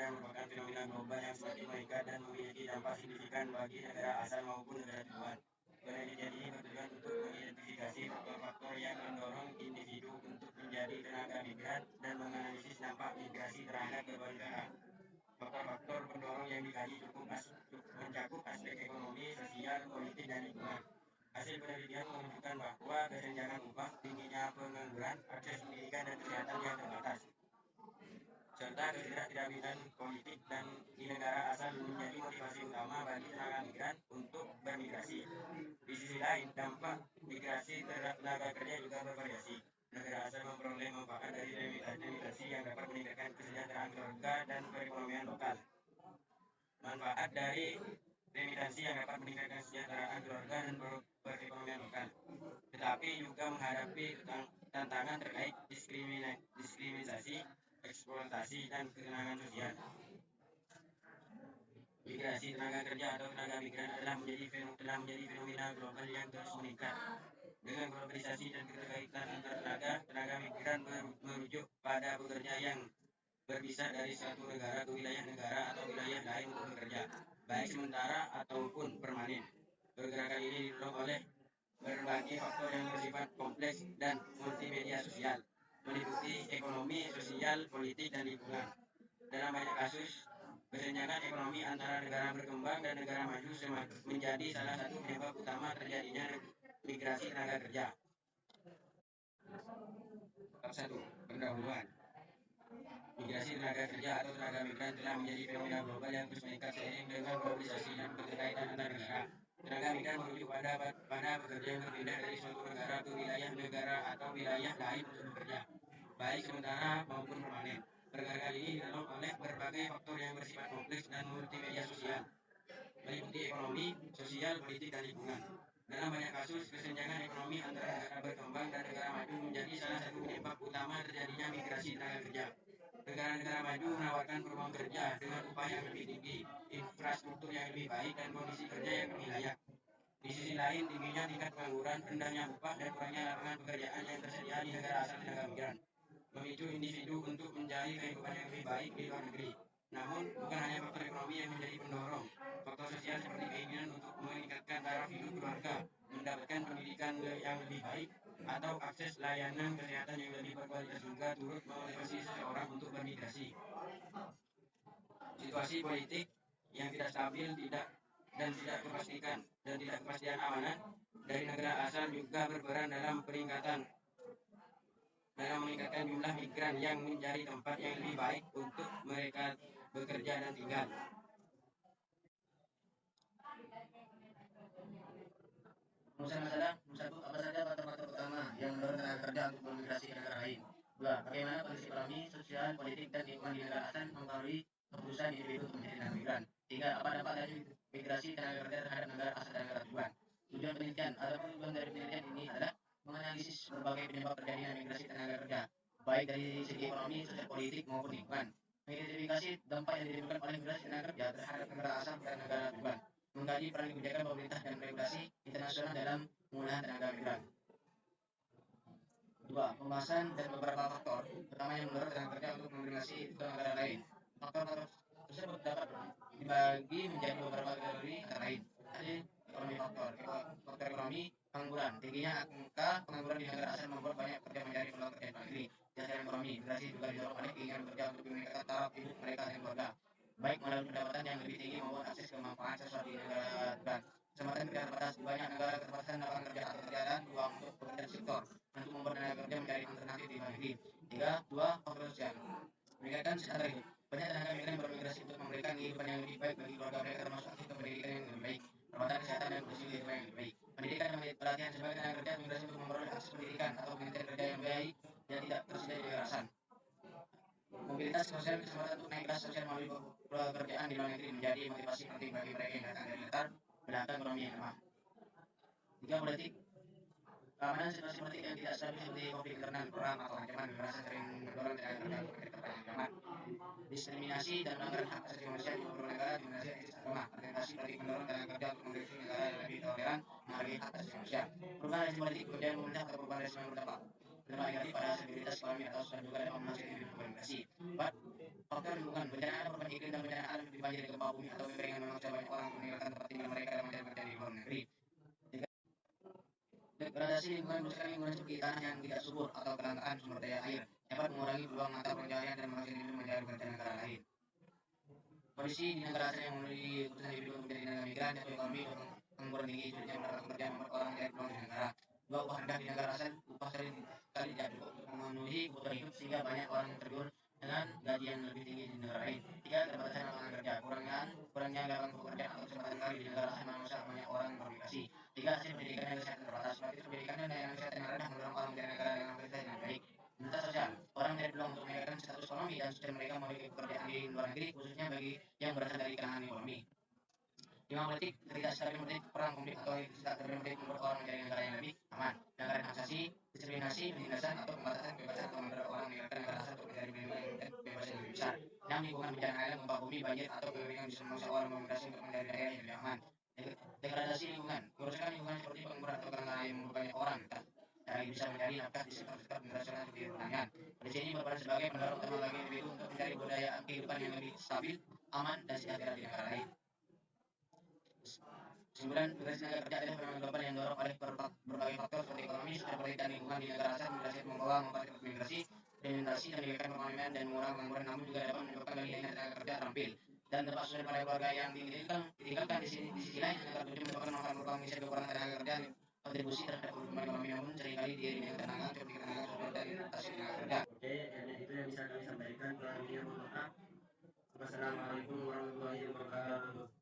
migran merupakan fenomena global yang semakin meningkat dan memiliki dampak signifikan bagi negara asal maupun negara tujuan. Penelitian ini bertujuan untuk mengidentifikasi faktor-faktor yang mendorong individu untuk menjadi tenaga migran dan menganalisis dampak migrasi terhadap berbagai negara. Faktor-faktor pendorong yang dikaji cukup mencakup aspek ekonomi, sosial, politik, dan lingkungan. Hasil penelitian menunjukkan bahwa kesenjangan upah, tingginya pengangguran, akses pendidikan dan kesehatan yang terbatas, serta ketidakstabilan politik dan di negara asal menjadi motivasi utama bagi tenaga migran untuk bermigrasi. Di sisi lain, dampak migrasi terhadap tenaga kerja juga bervariasi. Negara asal memperoleh manfaat dari remigrasi yang dapat meningkatkan kesejahteraan keluarga dan perekonomian lokal. Manfaat dari remigrasi yang dapat meningkatkan kesejahteraan keluarga dan perekonomian lokal, tetapi juga menghadapi tantangan terkait diskriminasi, eksploitasi, dan kesenjangan sosial. Migrasi tenaga kerja atau tenaga migran telah menjadi fenomena global yang terus meningkat. Dengan globalisasi dan keterkaitan antar tenaga migran merujuk pada pekerja yang berpisah dari suatu negara ke wilayah negara atau wilayah lain untuk bekerja, baik sementara ataupun permanen. Pergerakan ini didorong oleh berbagai faktor yang bersifat kompleks dan multimedia sosial, meliputi ekonomi, sosial, politik, dan lingkungan. Dalam banyak kasus, kesenjangan ekonomi antara negara berkembang dan negara maju menjadi salah satu penyebab utama terjadinya migrasi tenaga kerja. Bab 1. Pendahuluan. Migrasi tenaga kerja atau tenaga migran telah menjadi fenomena global yang terus meningkat seiring dengan globalisasi dan keterkaitan antar negara. Tenaga migran merujuk pada pekerja yang berpindah dari suatu negara ke wilayah negara atau wilayah lain untuk bekerja, baik sementara maupun permanen. Pergerakan ini didorong oleh berbagai faktor yang bersifat kompleks dan multimedia sosial, meliputi ekonomi, sosial, politik, dan lingkungan. Dalam banyak kasus, kesenjangan ekonomi antara negara berkembang dan negara maju menjadi salah satu penyebab utama terjadinya migrasi tenaga kerja. Negara-negara maju menawarkan peluang kerja dengan upah yang lebih tinggi, infrastruktur yang lebih baik, dan kondisi kerja yang lebih layak. Di sisi lain, tingginya tingkat pengangguran, rendahnya upah, dan kurangnya lapangan pekerjaan yang tersedia di negara asal tenaga migran memicu individu untuk mencari kehidupan yang lebih baik di luar negeri. Namun, bukan hanya faktor ekonomi yang menjadi pendorong. Faktor sosial seperti keinginan untuk meningkatkan taraf hidup keluarga, mendapatkan pendidikan yang lebih baik, atau akses layanan kesehatan yang lebih berkualitas juga turut memotivasi seseorang untuk bermigrasi. Situasi politik yang tidak stabil tidak kepastian amanan dari negara asal juga berperan dalam meningkatkan jumlah migran yang mencari tempat yang lebih baik untuk mereka bekerja dan tinggal. Rumusan masalah. 1. Apa saja faktor-faktor utama yang mendorong tenaga kerja untuk bermigrasi ke negara lain? 2. Bagaimana kondisi ekonomi, sosial, politik, dan lingkungan di negara asal mempengaruhi keputusan individu untuk menjadi tenaga migran? 3. Apa dampak dari migrasi tenaga kerja terhadap negara asal dan negara tujuan? Tujuan penelitian atau tujuan dari penelitian ini adalah menganalisis berbagai penyebab terjadinya migrasi tenaga kerja, baik dari segi ekonomi, sosial, politik, maupun lingkungan. Mengidentifikasi dampak yang ditimbulkan oleh migrasi tenaga kerja terhadap negara asal dan negara tujuan. Mengkaji peran kebijakan pemerintah dan regulasi internasional dalam penggunaan tenaga migran. 2. Pembahasan dan beberapa faktor utama yang mendorong tenaga kerja untuk memigrasi ke negara lain. Faktor tersebut dapat dibagi menjadi beberapa kategori antara lain. Ekonomi faktor ekonomi, pengangguran. Tingginya angka pengangguran di negara asal membuat banyak pekerja mencari peluang kerja di luar negeri. Jasa ekonomi, migrasi juga didorong oleh keinginan bekerja untuk meningkatkan taraf hidup mereka dan keluarga, baik melalui pendapatan yang lebih tinggi maupun akses ke manfaat sesuatu di negara tujuan. Kesempatan kerja terbatas. Di banyak negara keterbatasan lapangan kerja atau pekerjaan peluang untuk pekerjaan sektor untuk membuat tenaga kerja mencari alternatif di luar negeri. 2. Faktor sosial. Meningkatkan standar hidup. Banyak tenaga migran bermigrasi untuk memberikan kehidupan yang lebih baik bagi keluarga mereka, termasuk akses ke pendidikan yang lebih baik, perawatan kesehatan, dan kondisi kehidupan yang lebih baik. Pendidikan dan pelatihan. Sebagai tenaga kerja migrasi untuk memperoleh akses pendidikan atau penelitian kerja yang baik yang tidak tersedia di negara asal. Mobilitas sosial. Kesempatan untuk naik kelas sosial melalui pekerjaan di luar negeri menjadi motivasi penting bagi mereka yang datang dari latar belakang ekonomi yang lemah. 3. Politik. Keamanan. Situasi politik yang tidak stabil seperti konflik internal, perang, atau ancaman kekerasan sering mendorong tenaga kerja untuk menjadi tempat yang aman. Diskriminasi dan pelanggaran hak asasi manusia di beberapa negara diskriminasi etnis agama. Orientasi politik mendorong tenaga kerja untuk memiliki negara yang lebih toleran menghargai hak asasi manusia. Perubahan rezim politik, kebijakan pemerintah, atau perubahan rezim yang berdampak negatif pada stabilitas ekonomi atau sosial juga dapat menghasilkan individu bermigrasi. Keempat, faktor lingkungan, bencana alam, perubahan iklim dan bencana alam seperti banjir, gempa bumi atau kekeringan memaksa banyak orang untuk meninggalkan tempat tinggal mereka dan mencari pekerjaan di luar negeri. Degradasi lingkungan merusak lingkungan seperti tanah yang tidak subur atau kelangkaan sumber daya air dapat mengurangi peluang mata pencaharian dan menghasilkan hidup mencari pekerjaan negara lain. Kondisi di negara asal yang memenuhi keputusan individu untuk menjadi tenaga migran dan ekonomi pengangguran tinggi sulitnya mendapat pekerjaan membuat orang mencari peluang di negara. Dua, upah rendah di negara asal, upah sering kali tidak cukup untuk memenuhi kebutuhan hidup sehingga banyak orang tergiur dengan gaji yang lebih tinggi di negara lain. Tiga, keterbatasan lapangan kerja, kurangnya lapangan pekerjaan atau kesempatan karir di negara asal memaksa banyak orang bermigrasi. Tiga, hasil pendidikan dan kesehatan terbatas. Kualitas pendidikan dan layanan kesehatan yang rendah mendorong orang mencari negara dengan fasilitas yang baik. Imunitas sosial, orang mencari peluang untuk meningkatkan status ekonomi dan sosial mereka memiliki pekerjaan di luar negeri, khususnya bagi yang berasal dari kalangan ekonomi. Lima, politik, ketidakstabilan politik, perang, konflik atau ketidakstabilan politik membuat orang mencari negara yang lebih aman. Pelanggaran hak asasi, diskriminasi, penindasan atau pembatasan kebebasan atau membuat orang meninggalkan negara asal untuk mencari perlindungan dan kebebasan yang lebih besar. Enam, lingkungan, bencana alam, gempa bumi, banjir atau kekeringan bisa memaksa orang memigrasi untuk mencari daerah yang lebih aman. Degradasi lingkungan, kerusakan lingkungan seperti penggusuran atau kelangkaan air membuat banyak orang tak lagi bisa mencari nafkah di sektor-sektor internasional seperti pertanian. Kondisi ini berperan sebagai pendorong utama bagi individu untuk mencari budaya kehidupan yang lebih stabil, aman, dan sejahtera di negara lain. Kesimpulan, migrasi tenaga kerja adalah fenomena global yang didorong oleh berbagai faktor seperti ekonomi, sosial politik, dan lingkungan di negara asal. Migrasi membawa mempercepat migrasi, remigrasi, dan meningkatkan perekonomian dan mengurangi pengangguran, namun juga dapat menyebabkan minimnya tenaga kerja terampil dan tepat sesuai pada keluarga yang ditinggalkan. Di sisi lain, tenaga kerja merupakan manfaat berupa mengisi kekurangan tenaga kerja, kontribusi terhadap pertumbuhan ekonomi, namun seringkali diiringi dengan tenaga untuk tenaga sosial dan investasi tenaga kerja. Oke, hanya itu yang bisa kami sampaikan. Kurang lebihnya mohon maaf. Wassalamualaikum warahmatullahi wabarakatuh.